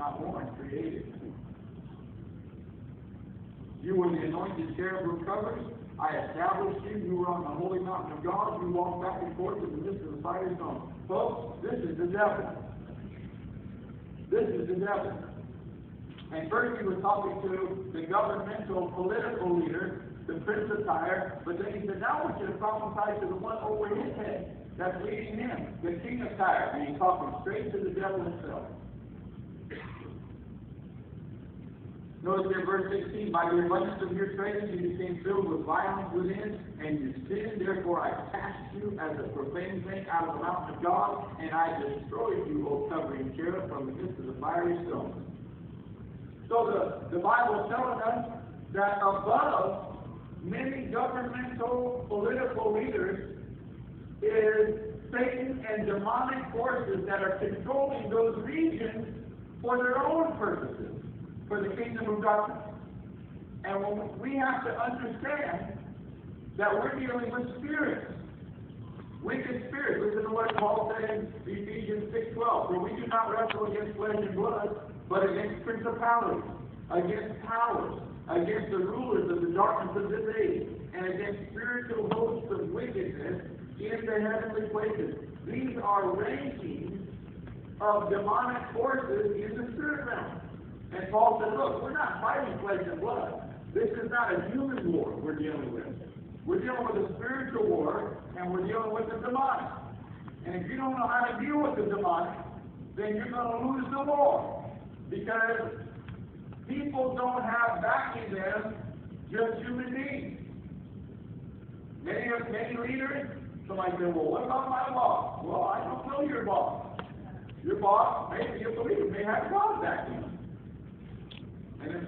not born, created. You were the anointed cherub who covers. I established you. You were on the holy mountain of God. You walked back and forth in the midst of the fiery stone. Folks, this is the devil. This is the devil. And first he was talking to the governmental political leader, the prince of Tyre, but then he said, now I want you to prophesy to the one over his head that's leading him, the king of Tyre. And he's talking straight to the devil himself. Notice there, verse 16, by the abundance of your treasures you became filled with violence within, and you sinned. Therefore I cast you as a profane thing out of the mountain of God, and I destroyed you, O covering cherub, from the midst of the fiery stone. So the Bible is telling us that above many governmental, political leaders is Satan and demonic forces that are controlling those regions for their own purposes, for the kingdom of darkness. And we have to understand that we're dealing with spirits, wicked spirits. Listen to what Paul said in Ephesians 6:12. For we do not wrestle against flesh and blood, but against principalities, against powers, against the rulers of the darkness of this age, and against spiritual hosts of wickedness in the heavenly places. These are rankings of demonic forces in the spirit realm. And Paul said, look, we're not fighting flesh and blood. This is not a human war we're dealing with. We're dealing with a spiritual war, and we're dealing with the demonic. And if you don't know how to deal with the demonic, then you're going to lose the war. Because people don't have backing them just human beings. Many leaders, somebody said, well, what about my boss? Well, I don't know your boss. Your boss, maybe you believe, may have God